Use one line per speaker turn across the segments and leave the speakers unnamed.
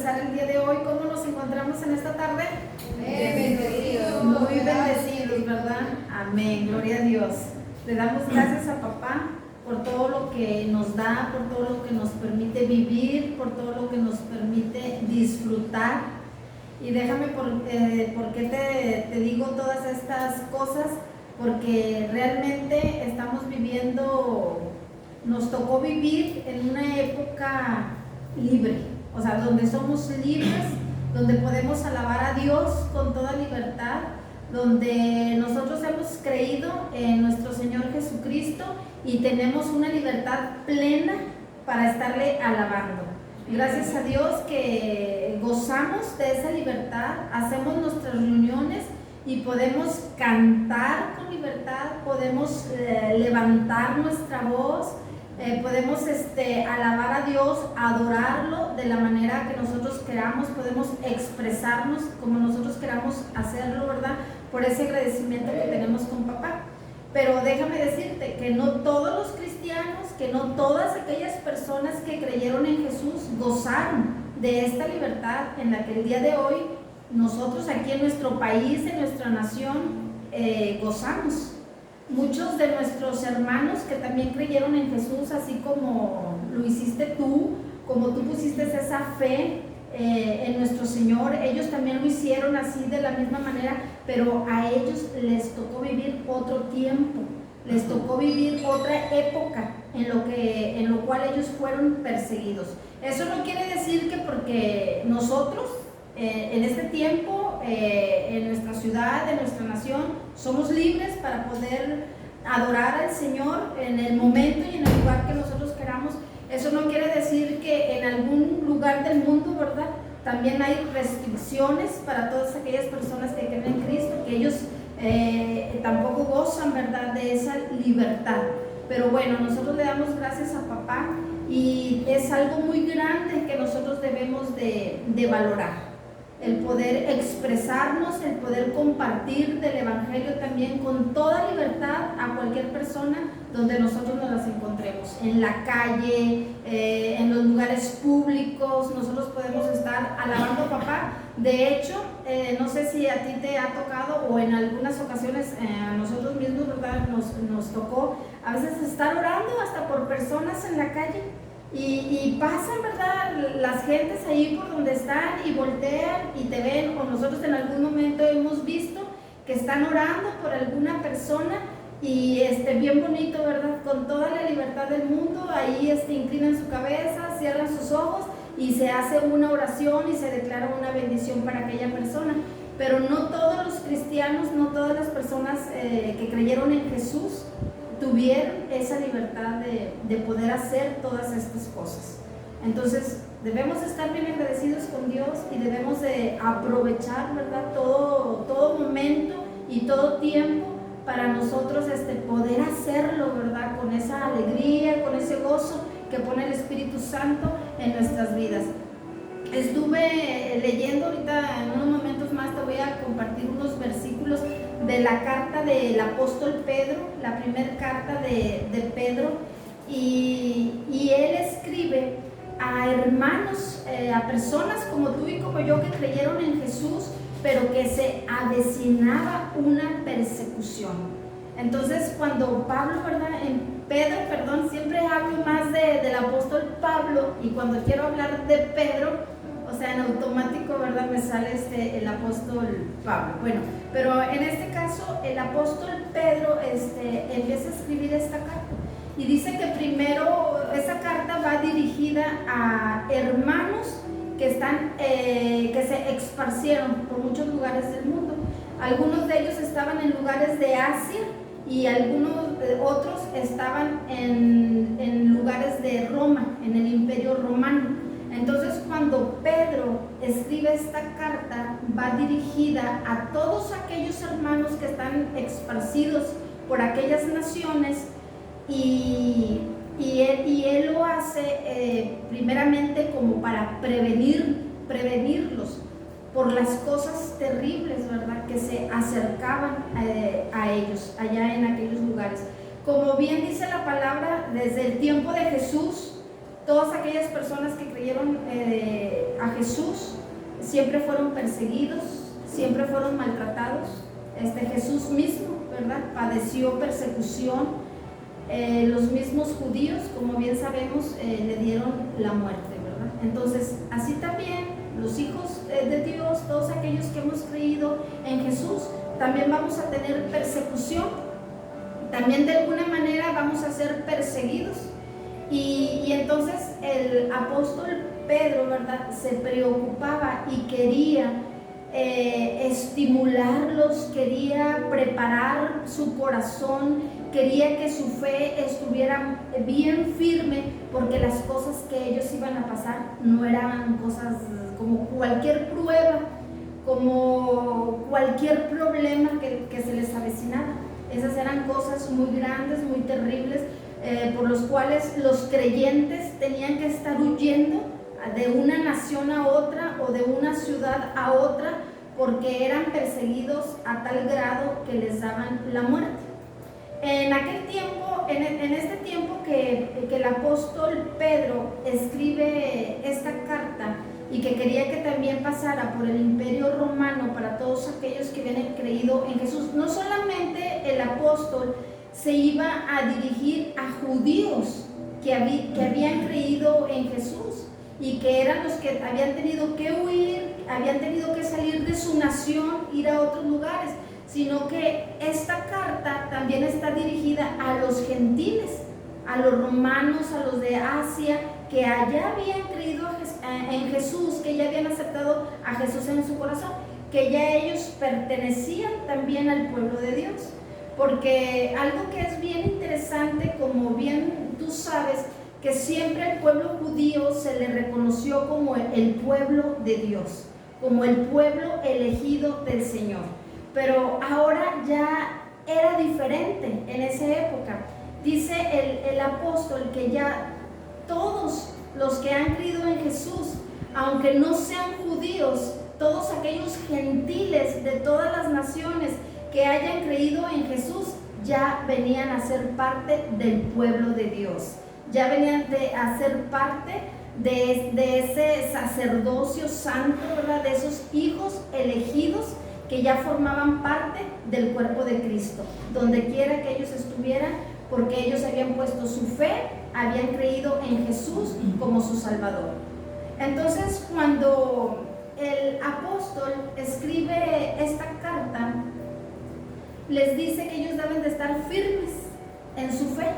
empezar el día de hoy. ¿Cómo nos encontramos en esta tarde?
Bendecidos.
Muy bendecidos, ¿verdad? Amén, gloria a Dios. Le damos gracias a papá por todo lo que nos da, por todo lo que nos permite vivir, por todo lo que nos permite disfrutar. Y déjame por qué te digo todas estas cosas, porque realmente estamos viviendo, nos tocó vivir en una época libre, o sea, donde somos libres, donde podemos alabar a Dios con toda libertad, donde nosotros hemos creído en nuestro Señor Jesucristo y tenemos una libertad plena para estarle alabando. Gracias a Dios que gozamos de esa libertad, hacemos nuestras reuniones y podemos cantar con libertad, podemos levantar nuestra voz, podemos alabar a Dios, adorarlo de la manera que nosotros queramos, podemos expresarnos como nosotros queramos hacerlo, ¿verdad? Por ese agradecimiento que tenemos con papá. Pero déjame decirte que no todos los cristianos, que no todas aquellas personas que creyeron en Jesús gozaron de esta libertad en la que el día de hoy nosotros aquí en nuestro país, en nuestra nación, gozamos. Muchos de nuestros hermanos que también creyeron en Jesús, así como lo hiciste tú, como tú pusiste esa fe en nuestro Señor, ellos también lo hicieron así de la misma manera, pero a ellos les tocó vivir otro tiempo, les tocó vivir otra época en lo cual ellos fueron perseguidos. Eso no quiere decir que porque nosotros en este tiempo, en nuestra ciudad, en nuestra nación, somos libres para poder adorar al Señor en el momento y en el lugar que nosotros queramos. Eso no quiere decir que en algún lugar del mundo, ¿verdad?, también hay restricciones para todas aquellas personas que creen en Cristo, que ellos tampoco gozan, ¿verdad?, de esa libertad. Pero bueno, nosotros le damos gracias a papá y es algo muy grande que nosotros debemos de valorar. El poder expresarnos, el poder compartir del Evangelio también con toda libertad a cualquier persona donde nosotros nos las encontremos, en la calle, en los lugares públicos, nosotros podemos estar alabando a papá. De hecho, no sé si a ti te ha tocado o en algunas ocasiones a nosotros mismos, ¿verdad?, nos tocó a veces estar orando hasta por personas en la calle. Y pasan, ¿verdad?, las gentes ahí por donde están y voltean y te ven, o nosotros en algún momento hemos visto que están orando por alguna persona y bien bonito, ¿verdad?, con toda la libertad del mundo, ahí inclinan su cabeza, cierran sus ojos y se hace una oración y se declara una bendición para aquella persona. Pero no todos los cristianos, no todas las personas que creyeron en Jesús tuvieron esa libertad de poder hacer todas estas cosas. Entonces debemos estar bien agradecidos con Dios y debemos de aprovechar, ¿verdad?, todo momento y todo tiempo para nosotros poder hacerlo, ¿verdad?, con esa alegría, con ese gozo que pone el Espíritu Santo en nuestras vidas. Estuve leyendo ahorita, en unos momentos más te voy a compartir unos versículos de la carta del apóstol Pedro, la primera carta de Pedro, y él escribe a hermanos, a personas como tú y como yo que creyeron en Jesús, pero que se avecinaba una persecución. Entonces cuando Pablo, ¿verdad?, siempre hablo más del apóstol Pablo, y cuando quiero hablar de Pedro, o sea, en automático, ¿verdad?, me sale el apóstol Pablo. Bueno, pero en este caso el apóstol Pedro empieza a escribir esta carta y dice que primero esa carta va dirigida a hermanos que se esparcieron por muchos lugares del mundo. Algunos de ellos estaban en lugares de Asia y algunos otros estaban en lugares de Roma, en el Imperio Romano. Entonces cuando Pedro escribe esta carta, va dirigida a todos aquellos hermanos que están esparcidos por aquellas naciones, y él lo hace primeramente como para prevenirlos por las cosas terribles, ¿verdad?, que se acercaban a ellos allá en aquellos lugares. Como bien dice la palabra, desde el tiempo de Jesús Todas aquellas personas que creyeron a Jesús siempre fueron perseguidos, siempre fueron maltratados. Jesús mismo, ¿verdad?, padeció persecución. Los mismos judíos, como bien sabemos, le dieron la muerte, ¿verdad? Entonces, así también los hijos de Dios, todos aquellos que hemos creído en Jesús, también vamos a tener persecución. También de alguna manera vamos a ser perseguidos. Y entonces el apóstol Pedro, ¿verdad?, se preocupaba y quería estimularlos, quería preparar su corazón, quería que su fe estuviera bien firme, porque las cosas que ellos iban a pasar no eran cosas como cualquier prueba, como cualquier problema que se les avecinaba. Esas eran cosas muy grandes, muy terribles, por los cuales los creyentes tenían que estar huyendo de una nación a otra o de una ciudad a otra, porque eran perseguidos a tal grado que les daban la muerte. En aquel tiempo, en este tiempo que el apóstol Pedro escribe esta carta y que quería que también pasara por el Imperio Romano para todos aquellos que habían creído en Jesús, no solamente el apóstol se iba a dirigir a judíos que habían creído en Jesús y que eran los que habían tenido que huir, habían tenido que salir de su nación, ir a otros lugares, sino que esta carta también está dirigida a los gentiles, a los romanos, a los de Asia, que allá habían creído en Jesús, que ya habían aceptado a Jesús en su corazón, que ya ellos pertenecían también al pueblo de Dios. Porque algo que es bien interesante, como bien tú sabes, que siempre al pueblo judío se le reconoció como el pueblo de Dios, como el pueblo elegido del Señor. Pero ahora ya era diferente en esa época. Dice el apóstol que ya todos los que han creído en Jesús, aunque no sean judíos, todos aquellos gentiles de todas las naciones que hayan creído en Jesús, ya venían a ser parte del pueblo de Dios, ya venían a ser parte de ese sacerdocio santo, ¿verdad?, de esos hijos elegidos que ya formaban parte del cuerpo de Cristo, donde quiera que ellos estuvieran, porque ellos habían puesto su fe, habían creído en Jesús como su Salvador. Entonces, cuando el apóstol escribe esta carta, les dice que ellos deben de estar firmes en su fe,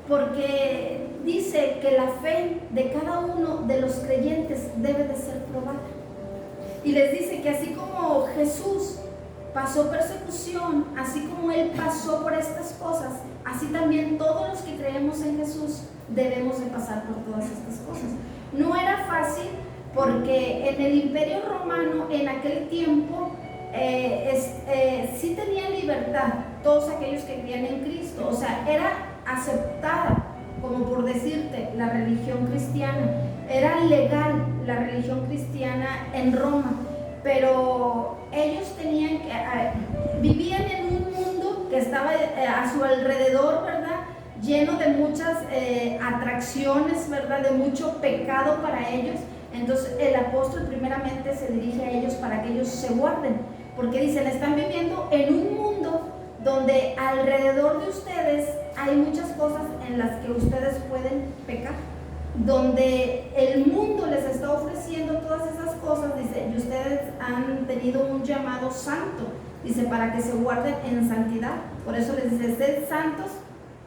porque dice que la fe de cada uno de los creyentes debe de ser probada. Y les dice que así como Jesús pasó persecución, así como Él pasó por estas cosas, así también todos los que creemos en Jesús debemos de pasar por todas estas cosas. No era fácil, porque en el Imperio Romano en aquel tiempo sí tenían libertad todos aquellos que creían en Cristo. O sea, era aceptada, como por decirte, la religión cristiana. Era legal la religión cristiana en Roma, pero ellos tenían que vivían en un mundo que estaba a su alrededor, ¿verdad?, lleno de muchas atracciones, ¿verdad?, de mucho pecado para ellos. Entonces el apóstol primeramente se dirige a ellos para que ellos se guarden, porque dicen, están viviendo en un mundo donde alrededor de ustedes hay muchas cosas en las que ustedes pueden pecar, donde el mundo les está ofreciendo todas esas cosas, dice, y ustedes han tenido un llamado santo, dice, para que se guarden en santidad. Por eso les dice, sed santos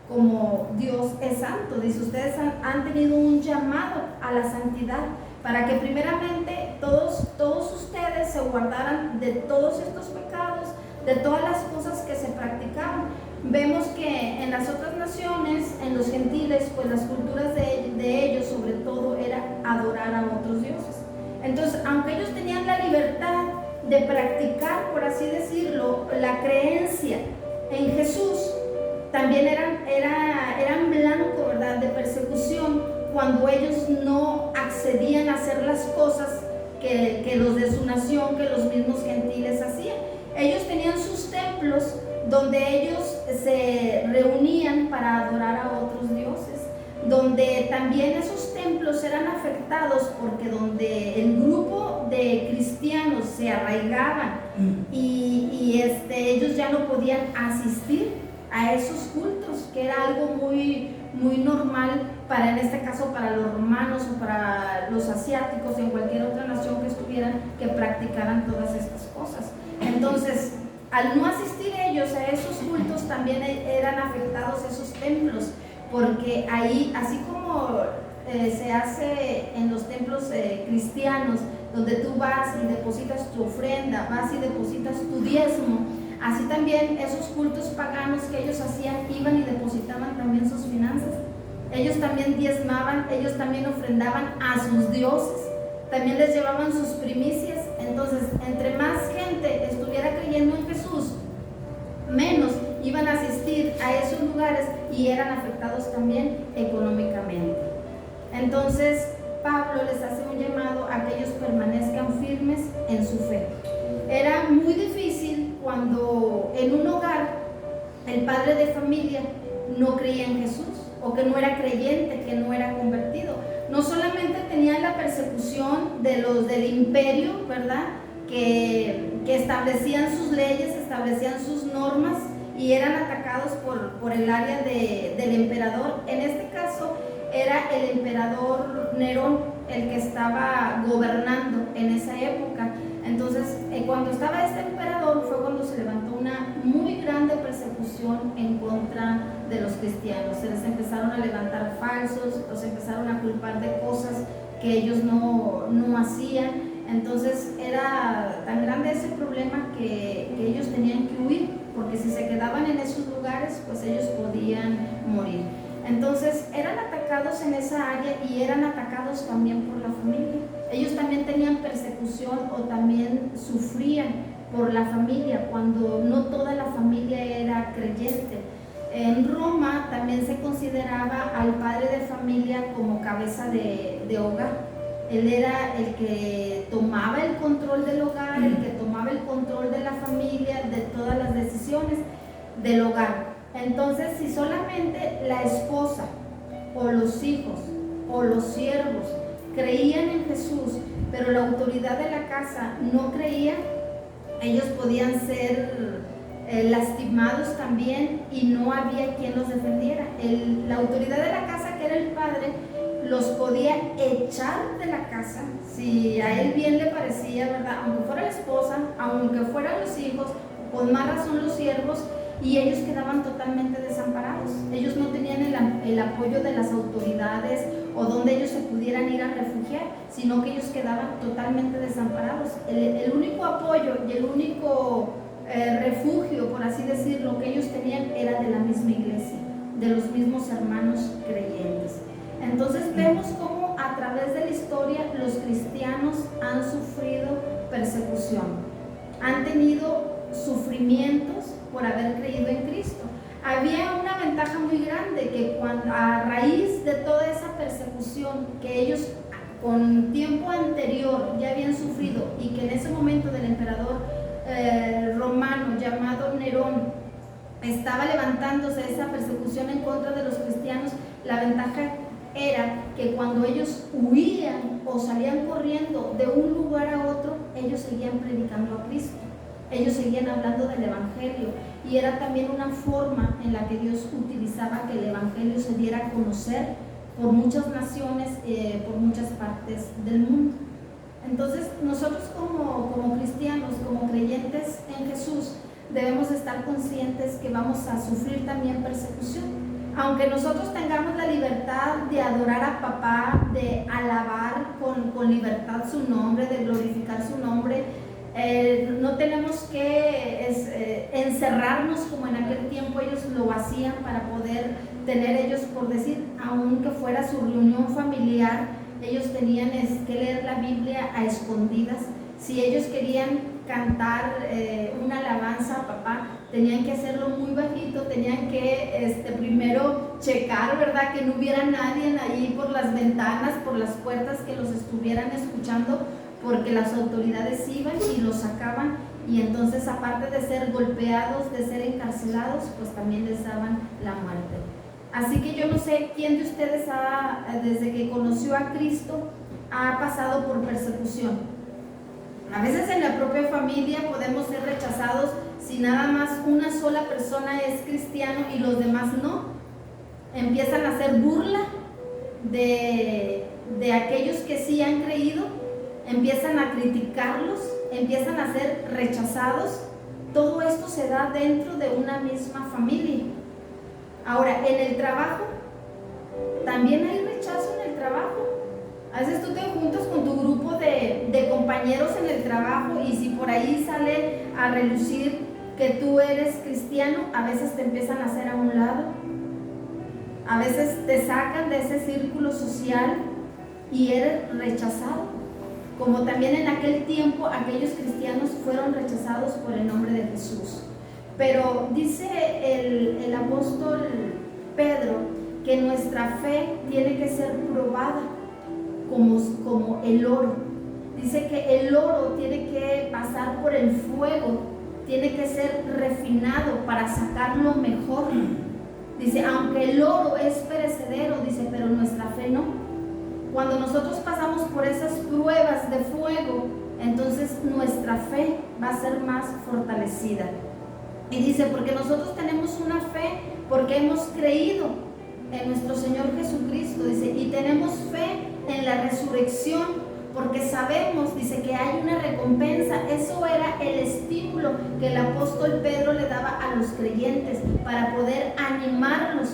como Dios es santo. Dice, ustedes han tenido un llamado a la santidad, para que primeramente todos ustedes se guardaran de todos estos pecados, de todas las cosas que se practicaban. Vemos que en las otras naciones, en los gentiles, pues las culturas de ellos sobre todo era adorar a otros dioses. Entonces, aunque ellos tenían la libertad de practicar, por así decirlo, la creencia en Jesús, también eran blanco, ¿verdad?, de persecución cuando ellos no accedían a hacer las cosas que los de su nación, que los mismos gentiles hacían. Ellos tenían sus templos donde ellos se reunían para adorar a otros dioses, donde también esos templos eran afectados porque donde el grupo de cristianos se arraigaban y ellos ya no podían asistir a esos cultos, que era algo muy, muy normal para, en este caso, para los romanos o para los asiáticos, en cualquier otra nación que estuvieran, que practicaran todas estas cosas. Entonces, al no asistir ellos a esos cultos, también eran afectados esos templos, porque ahí, así como se hace en los templos cristianos, donde tú vas y depositas tu ofrenda, vas y depositas tu diezmo, así también esos cultos paganos que ellos hacían, iban y depositaban también sus finanzas. Ellos también diezmaban, ellos también ofrendaban a sus dioses, también les llevaban sus primicias. Entonces, entre más gente estuviera creyendo en Jesús, menos iban a asistir a esos lugares y eran afectados también económicamente. Entonces, Pablo les hace un llamado a que ellos permanezcan firmes en su fe. Era muy difícil cuando en un hogar el padre de familia no creía en Jesús, o que no era creyente, que no era convertido. No solamente tenían la persecución de los del imperio, ¿verdad?, que establecían sus leyes, establecían sus normas y eran atacados por el área del emperador. En este caso era el emperador Nerón el que estaba gobernando en esa época. Entonces, cuando estaba este emperador fue cuando se levantó una muy grande persecución en contra de los cristianos. Se les empezaron a levantar falsos, los empezaron a culpar de cosas que ellos no hacían. Entonces era tan grande ese problema que ellos tenían que huir, porque si se quedaban en esos lugares, pues ellos podían morir. Entonces eran atacados en esa área y eran atacados también por la familia. Ellos también tenían persecución o también sufrían por la familia, cuando no toda la familia era creyente. En Roma también se consideraba al padre de familia como cabeza de hogar. Él era el que tomaba el control del hogar, el que tomaba el control de la familia, de todas las decisiones del hogar. Entonces, si solamente la esposa o los hijos o los siervos creían en Jesús, pero la autoridad de la casa no creía, ellos podían ser lastimados también y no había quien los defendiera. La autoridad de la casa, que era el padre, los podía echar de la casa si a él bien le parecía, ¿verdad? Aunque fuera la esposa, aunque fueran los hijos, con más razón los siervos, y ellos quedaban totalmente desamparados. Ellos no tenían el apoyo de las autoridades o donde ellos se pudieran ir a refugiar, sino que ellos quedaban totalmente desamparados. El único apoyo y el único refugio, por así decirlo, que ellos tenían era de la misma iglesia, de los mismos hermanos creyentes. Entonces vemos cómo a través de la historia los cristianos han sufrido persecución, han tenido sufrimientos por haber creído en Cristo. Había una ventaja muy grande, que a raíz de toda esa persecución que ellos con tiempo anterior ya habían sufrido, y que en ese momento del emperador romano llamado Nerón estaba levantándose esa persecución en contra de los cristianos, la ventaja era que cuando ellos huían o salían corriendo de un lugar a otro, ellos seguían predicando a Cristo, ellos seguían hablando del Evangelio, y era también una forma en la que Dios utilizaba que el Evangelio se diera a conocer por muchas naciones, por muchas partes del mundo. Entonces nosotros como cristianos, como creyentes en Jesús, debemos estar conscientes que vamos a sufrir también persecución. Aunque nosotros tengamos la libertad de adorar a papá, de alabar con libertad su nombre, de glorificar su nombre, no tenemos que encerrarnos como en aquel tiempo ellos lo hacían para poder tener ellos, por decir, aunque fuera su reunión familiar, ellos tenían que leer la Biblia a escondidas. Si ellos querían cantar una alabanza a papá, tenían que hacerlo muy bajito, tenían que primero checar, ¿verdad?, que no hubiera nadie allí por las ventanas, por las puertas, que los estuvieran escuchando, porque las autoridades iban y los sacaban, y entonces, aparte de ser golpeados, de ser encarcelados, pues también les daban la muerte. Así que yo no sé quién de ustedes desde que conoció a Cristo, ha pasado por persecución. A veces en la propia familia podemos ser rechazados si nada más una sola persona es cristiano y los demás no. Empiezan a hacer burla de aquellos que sí han creído, empiezan a criticarlos, empiezan a ser rechazados. Todo esto se da dentro de una misma familia. Ahora, en el trabajo, también hay rechazo en el trabajo. A veces tú te juntas con tu grupo de compañeros en el trabajo y si por ahí sale a relucir que tú eres cristiano, a veces te empiezan a hacer a un lado. A veces te sacan de ese círculo social y eres rechazado. Como también en aquel tiempo aquellos cristianos fueron rechazados por el nombre de Jesús. Pero dice el apóstol Pedro que nuestra fe tiene que ser probada como el oro. Dice que el oro tiene que pasar por el fuego, tiene que ser refinado para sacar lo mejor. Dice, aunque el oro es perecedero, dice, pero nuestra fe no. Cuando nosotros pasamos por esas pruebas de fuego, entonces nuestra fe va a ser más fortalecida. Y dice, porque nosotros tenemos una fe porque hemos creído en nuestro Señor Jesucristo, dice, y tenemos fe en la resurrección porque sabemos, dice, que hay una recompensa. Eso era el estímulo que el apóstol Pedro le daba a los creyentes para poder animarlos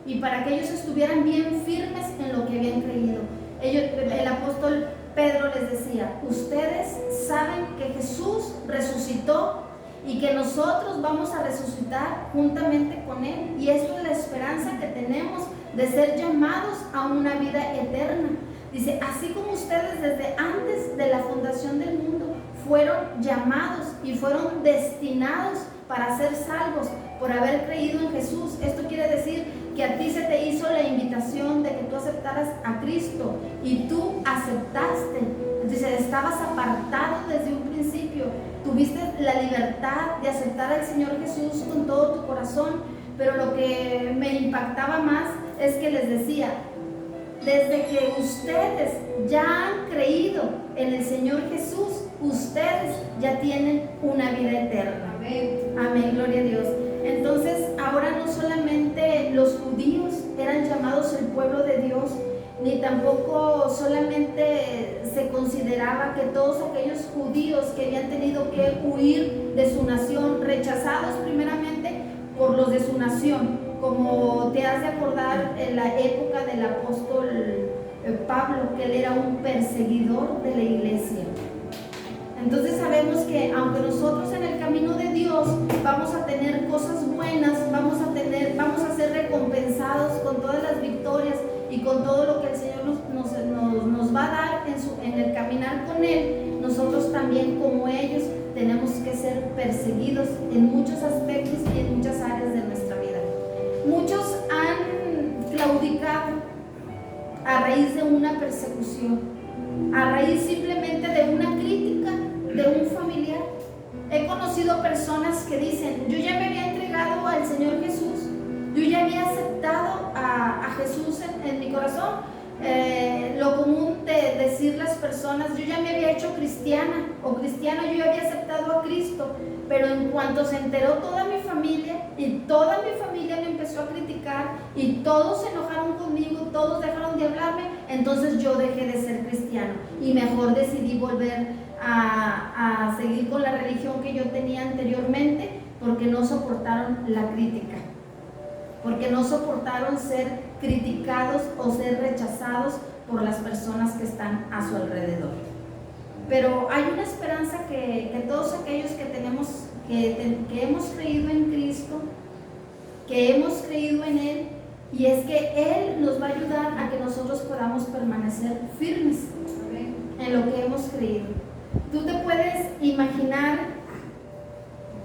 y para que ellos estuvieran bien firmes en lo que habían creído. El apóstol Pedro les decía, ustedes saben que Jesús resucitó y que nosotros vamos a resucitar juntamente con Él. Y esto es la esperanza que tenemos de ser llamados a una vida eterna. Dice, así como ustedes desde antes de la fundación del mundo fueron llamados y fueron destinados para ser salvos por haber creído en Jesús. Esto quiere decir que a ti se te hizo la invitación de que tú aceptaras a Cristo y tú aceptaste. Entonces estabas apartado desde un principio, tuviste la libertad de aceptar al Señor Jesús con todo tu corazón. Pero lo que me impactaba más es que les decía, desde que ustedes ya han creído en el Señor Jesús, ustedes ya tienen una vida eterna.
Amén.
Amén, gloria a Dios. Entonces, ahora no solamente los judíos eran llamados el pueblo de Dios, ni tampoco solamente se consideraba que todos aquellos judíos que habían tenido que huir de su nación, rechazados primeramente por los de su nación, como te has de acordar en la época del apóstol Pablo, que él era un perseguidor de la iglesia. Entonces sabemos que aunque nosotros en el camino de Dios vamos a tener cosas buenas, vamos a ser recompensados con todas las victorias y con todo lo que el Señor nos va a dar en el caminar con Él, nosotros también como ellos tenemos que ser perseguidos en muchos aspectos y en muchas áreas de nuestra vida. Muchos han claudicado a raíz de una persecución, a raíz simplemente de una crítica de un familiar. He conocido personas que dicen, yo ya me había entregado al Señor Jesús, yo ya había aceptado a Jesús en mi corazón. Lo común de decir las personas, yo ya me había hecho cristiana o cristiano, yo ya había aceptado a Cristo, pero en cuanto se enteró toda mi familia y toda mi familia me empezó a criticar y todos se enojaron conmigo, todos dejaron de hablarme, entonces yo dejé de ser cristiano y mejor decidí volver a seguir con la religión que yo tenía anteriormente, porque no soportaron la crítica, porque no soportaron ser criticados o ser rechazados por las personas que están a su alrededor. Pero hay una esperanza que todos aquellos que tenemos, que hemos creído en Cristo, que hemos creído en Él, y es que Él nos va a ayudar a que nosotros podamos permanecer firmes en lo que hemos creído. Tú te puedes imaginar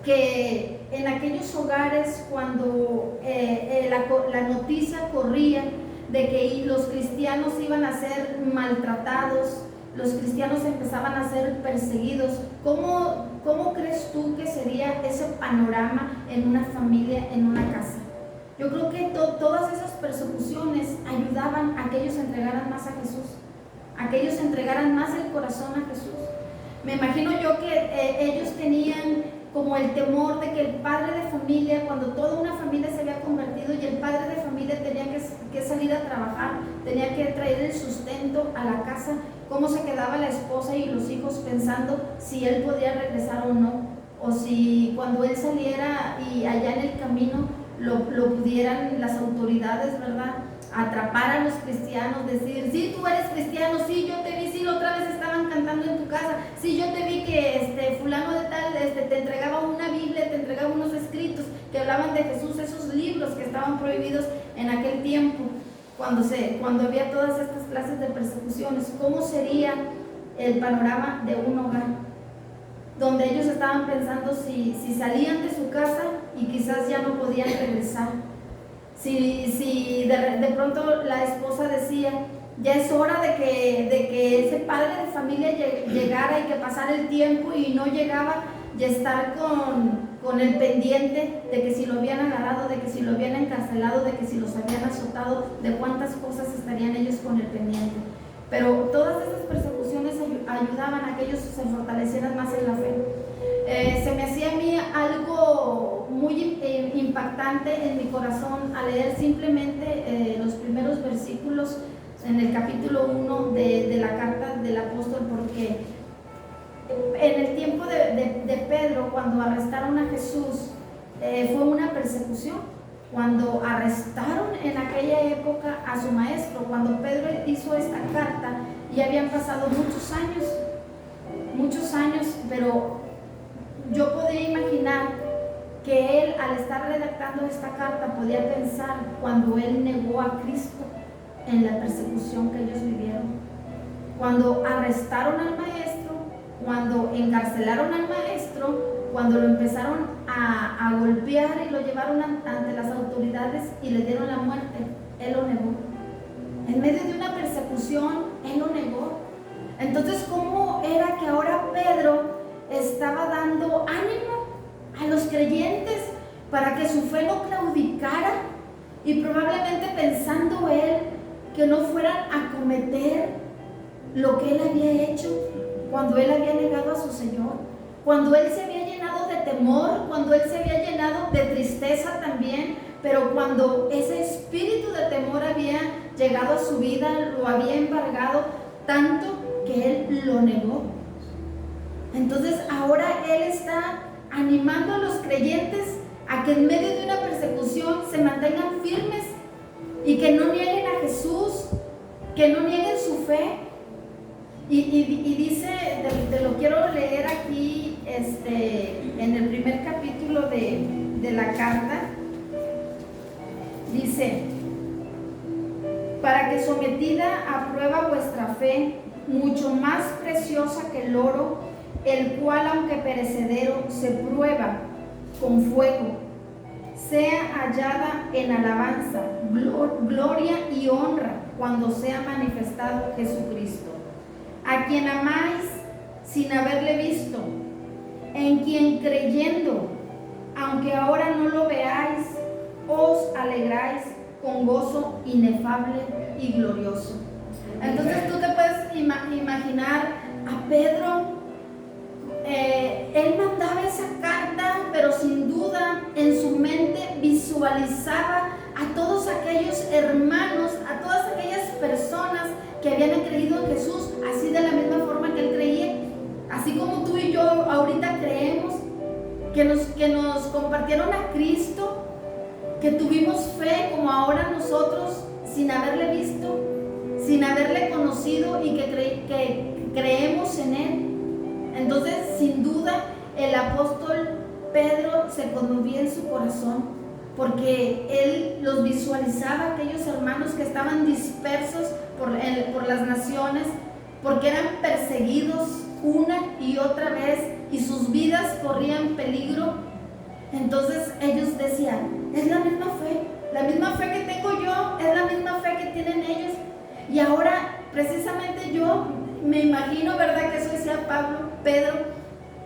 que en aquellos hogares cuando la noticia corría de que los cristianos iban a ser maltratados, los cristianos empezaban a ser perseguidos, ¿cómo crees tú que sería ese panorama en una familia, en una casa? Yo creo que todas esas persecuciones ayudaban a que ellos entregaran más a Jesús, a que ellos entregaran más el corazón a Jesús. Me imagino yo que ellos tenían como el temor de que el padre de familia, cuando toda una familia se había convertido y el padre de familia tenía que salir a trabajar, tenía que traer el sustento a la casa, cómo se quedaba la esposa y los hijos pensando si él podía regresar o no, o si cuando él saliera y allá en el camino lo pudieran las autoridades, ¿verdad?, atrapar a los cristianos, decir, sí, tú eres cristiano, sí, yo te vi, sí, la otra vez estaban cantando en tu casa, sí, yo te vi que fulano de tal te entregaba una Biblia, te entregaba unos escritos que hablaban de Jesús, esos libros que estaban prohibidos en aquel tiempo, cuando había todas estas clases de persecuciones. ¿Cómo sería el panorama de un hogar donde ellos estaban pensando si salían de su casa y quizás ya no podían regresar? Si de pronto la esposa decía, ya es hora de que ese padre de familia llegara y que pasara el tiempo y no llegaba, y estar con el pendiente de que si lo habían agarrado, de que si lo habían encarcelado, de que si los habían azotado, de cuántas cosas estarían ellos con el pendiente. Pero todas esas persecuciones ayudaban a que ellos se fortalecieran más en la fe. Se me hacía a mí algo muy impactante en mi corazón al leer simplemente los primeros versículos en el capítulo 1 de la carta del apóstol, porque en el tiempo de Pedro, cuando arrestaron a Jesús, fue una persecución. Cuando arrestaron en aquella época a su maestro, cuando Pedro hizo esta carta, ya habían pasado muchos años, pero yo podía imaginar que él, al estar redactando esta carta, podía pensar cuando él negó a Cristo en la persecución que ellos vivieron, cuando arrestaron al maestro, cuando encarcelaron al maestro, cuando lo empezaron a golpear y lo llevaron ante las autoridades y le dieron la muerte. Él lo negó. En medio de una persecución, él lo negó. Entonces, ¿cómo era que ahora Pedro estaba dando ánimo a los creyentes para que su fe no claudicara? Y probablemente pensando él que no fueran a cometer lo que él había hecho cuando él había negado a su Señor, cuando él se había llenado de temor, cuando él se había llenado de tristeza también, pero cuando ese espíritu de temor había llegado a su vida, lo había embargado tanto que él lo negó. Entonces ahora él está animando a los creyentes a que en medio de una persecución se mantengan firmes y que no nieguen a Jesús, que no nieguen su fe. Y dice, te lo quiero leer aquí en el primer capítulo de la carta, dice: para que sometida a prueba vuestra fe, mucho más preciosa que el oro, el cual aunque perecedero se prueba con fuego, sea hallada en alabanza, gloria y honra cuando sea manifestado Jesucristo, a quien amáis sin haberle visto, en quien creyendo, aunque ahora no lo veáis, os alegráis con gozo inefable y glorioso. Entonces tú te puedes imaginar a Pedro, él mandaba esa carta, pero sin duda en su mente visualizaba a todos aquellos hermanos, a todas aquellas personas que habían creído en Jesús, así de la misma forma que él creía, así como tú y yo ahorita creemos, que nos compartieron a Cristo, que tuvimos fe como ahora nosotros, sin haberle visto, sin haberle conocido, y que creemos en él. Entonces, sin duda, el apóstol Pedro se conmovía en su corazón, porque él los visualizaba, aquellos hermanos que estaban dispersos por las naciones, porque eran perseguidos una y otra vez y sus vidas corrían peligro. Entonces ellos decían, es la misma fe que tengo yo, es la misma fe que tienen ellos. Y ahora precisamente yo me imagino, ¿verdad?, que eso decía Pedro,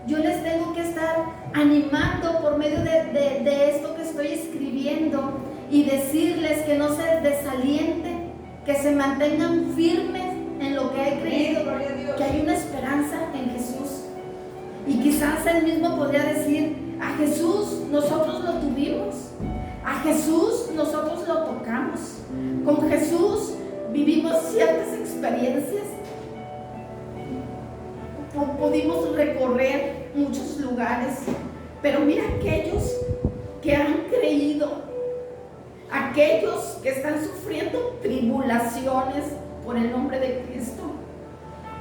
yo les tengo que estar animando por medio de esto que estoy escribiendo, y decirles que no se desalienten, que se mantengan firmes en lo que he creído, que hay una esperanza en Jesús. Y quizás él mismo podría decir: a Jesús nosotros lo tuvimos, a Jesús nosotros lo tocamos, con Jesús vivimos ciertas experiencias, pudimos recorrer muchos lugares. Pero mira, aquellos que han creído, aquellos que están sufriendo tribulaciones por el nombre de Cristo,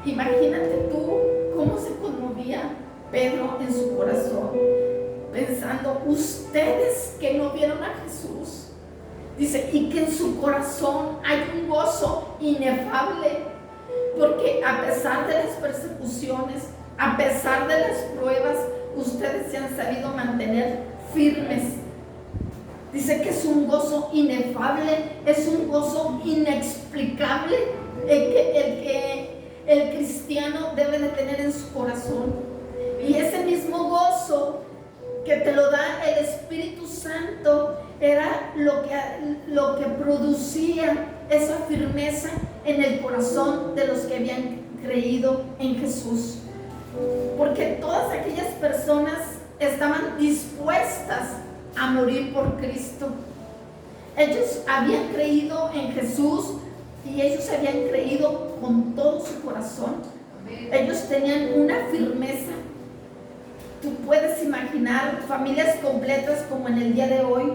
imagínate tú cómo se conmovía Pedro en su corazón, pensando: ustedes que no vieron a Jesús, dice, y que en su corazón hay un gozo inefable, porque a pesar de las persecuciones, a pesar de las pruebas, ustedes se han sabido mantener firmes. Dice que es un gozo inefable, es un gozo inexplicable el que el cristiano debe de tener en su corazón. Y ese mismo gozo que te lo da el Espíritu Santo era lo que producía esa firmeza en el corazón de los que habían creído en Jesús. Porque todas aquellas personas estaban dispuestas a morir por Cristo. Ellos habían creído en Jesús y ellos habían creído con todo su corazón. Ellos tenían una firmeza. Tú puedes imaginar familias completas como en el día de hoy,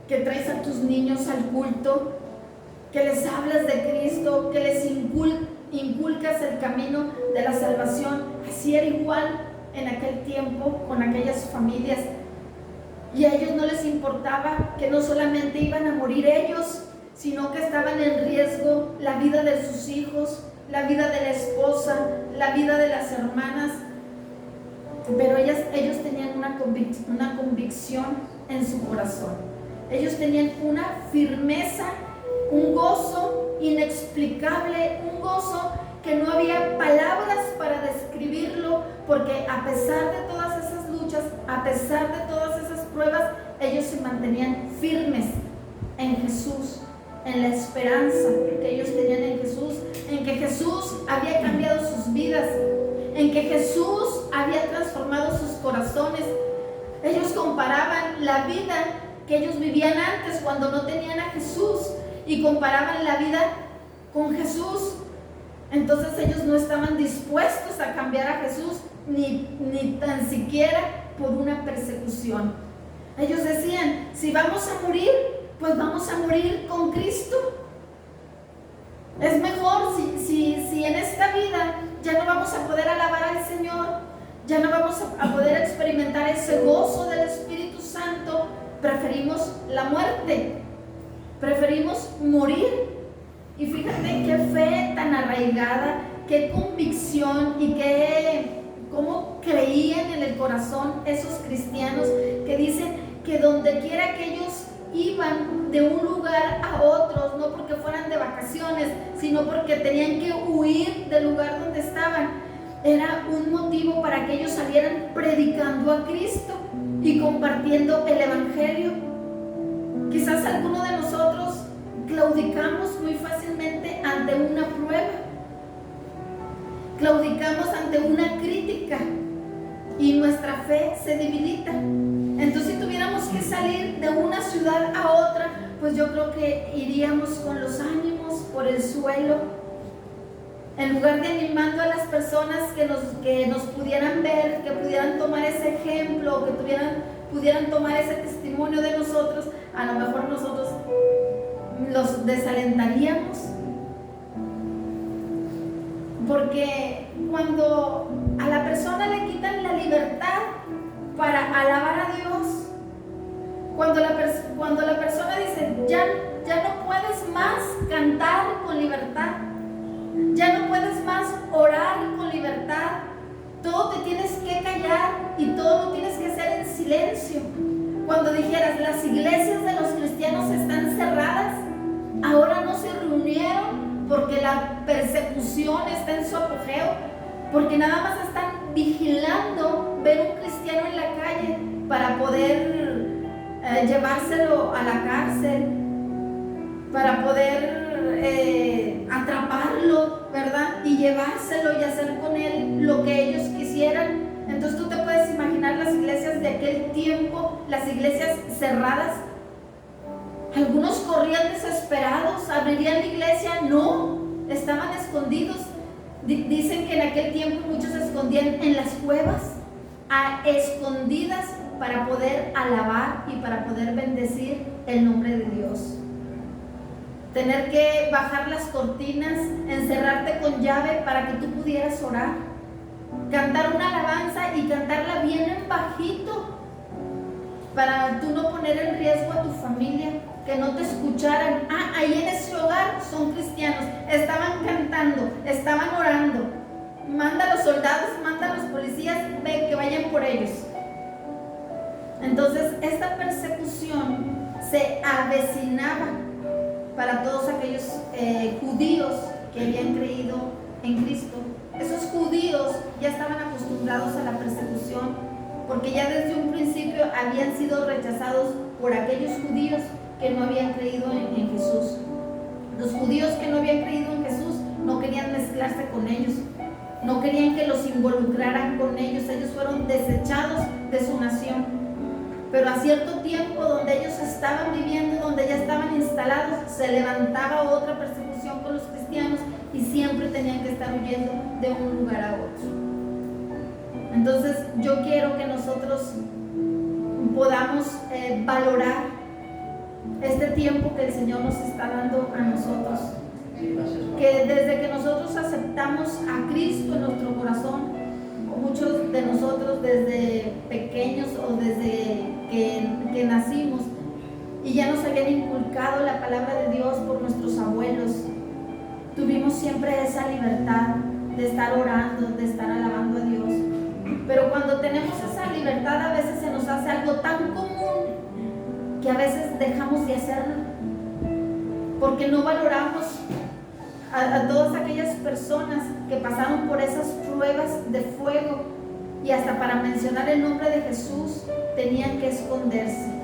que traes a tus niños al culto, que les hablas de Cristo, que les inculcas el camino de la salvación. Así era igual en aquel tiempo con aquellas familias. Y a ellos no les importaba que no solamente iban a morir ellos, sino que estaban en riesgo la vida de sus hijos, la vida de la esposa, la vida de las hermanas. Pero ellos tenían una convicción en su corazón. Ellos tenían una firmeza, un gozo inexplicable, un gozo que no había palabras para describirlo, porque a pesar de todas esas luchas, a pesar de todas esas pruebas, ellos se mantenían firmes en Jesús, en la esperanza que ellos tenían en Jesús, en que Jesús había cambiado sus vidas, en que Jesús había transformado sus corazones. Ellos comparaban la vida que ellos vivían antes cuando no tenían a Jesús y comparaban la vida con Jesús. Entonces ellos no estaban dispuestos a cambiar a Jesús ni tan siquiera por una persecución. Ellos decían: si vamos a morir, pues vamos a morir con Cristo. Es mejor si en esta vida ya no vamos a poder alabar al Señor, ya no vamos a poder experimentar ese gozo del Espíritu Santo, preferimos la muerte, preferimos morir. Y fíjate qué fe tan arraigada, qué convicción y cómo creían en el corazón esos cristianos que dicen que donde quiera que ellos iban de un lugar a otro, no porque fueran de vacaciones, sino porque tenían que huir del lugar donde estaban, era un motivo para que ellos salieran predicando a Cristo y compartiendo el Evangelio. Quizás alguno de nosotros claudicamos muy fácilmente ante una prueba, claudicamos ante una crítica y nuestra fe se debilita. Entonces, si tuviéramos que salir de una ciudad a otra, pues yo creo que iríamos con los ánimos por el suelo, en lugar de animando a las personas que nos pudieran ver, que pudieran tomar ese ejemplo, que pudieran tomar ese testimonio de nosotros. A lo mejor nosotros los desalentaríamos, porque cuando a la persona le quitan la libertad para alabar a Dios, cuando la persona dice: ya no puedes más cantar con libertad, ya no puedes más orar con libertad, todo te tienes que callar y todo lo tienes que hacer en silencio. Cuando dijeras: las iglesias de los cristianos están cerradas, ahora no se reunieron porque la persecución está en su apogeo, porque nada más están vigilando ver un cristiano en la calle para poder llevárselo a la cárcel, para poder atraparlo, ¿verdad? Y llevárselo y hacer con él lo que ellos quisieran. Entonces tú te puedes imaginar las iglesias de aquel tiempo, las iglesias cerradas. Algunos corrían desesperados, abrirían la iglesia, no, estaban escondidos. Dicen que en aquel tiempo muchos se escondían en las cuevas, a escondidas, para poder alabar y para poder bendecir el nombre de Dios. Tener que bajar las cortinas, encerrarte con llave para que tú pudieras orar, cantar una alabanza y cantarla bien en bajito, para tú no poner en riesgo a tu familia, que no te escucharan. Ahí en ese hogar son cristianos, estaban cantando, estaban orando. Manda a los soldados, manda a los policías, que vayan por ellos. Entonces esta persecución se avecinaba para todos aquellos judíos que habían creído en Cristo. Esos judíos ya estaban acostumbrados a la persecución, porque ya desde un principio habían sido rechazados por aquellos judíos que no habían creído en Jesús. Los judíos que no habían creído en Jesús no querían mezclarse con ellos, no querían que los involucraran con ellos. Ellos fueron desechados de su nación. Pero a cierto tiempo, donde ellos estaban viviendo, donde ya estaban instalados, se levantaba otra persecución con los cristianos y siempre tenían que estar huyendo de un lugar a otro. Entonces yo quiero que nosotros podamos valorar este tiempo que el Señor nos está dando a nosotros. Que desde que nosotros aceptamos a Cristo en nuestro corazón, muchos de nosotros desde pequeños o desde que nacimos, y ya nos habían inculcado la palabra de Dios por nuestros abuelos, tuvimos siempre esa libertad de estar orando, de estar alabando a Dios. Pero cuando tenemos esa libertad, a veces se nos hace algo tan común que a veces dejamos de hacerlo, porque no valoramos a todas aquellas personas que pasaron por esas pruebas de fuego, y hasta para mencionar el nombre de Jesús tenían que esconderse.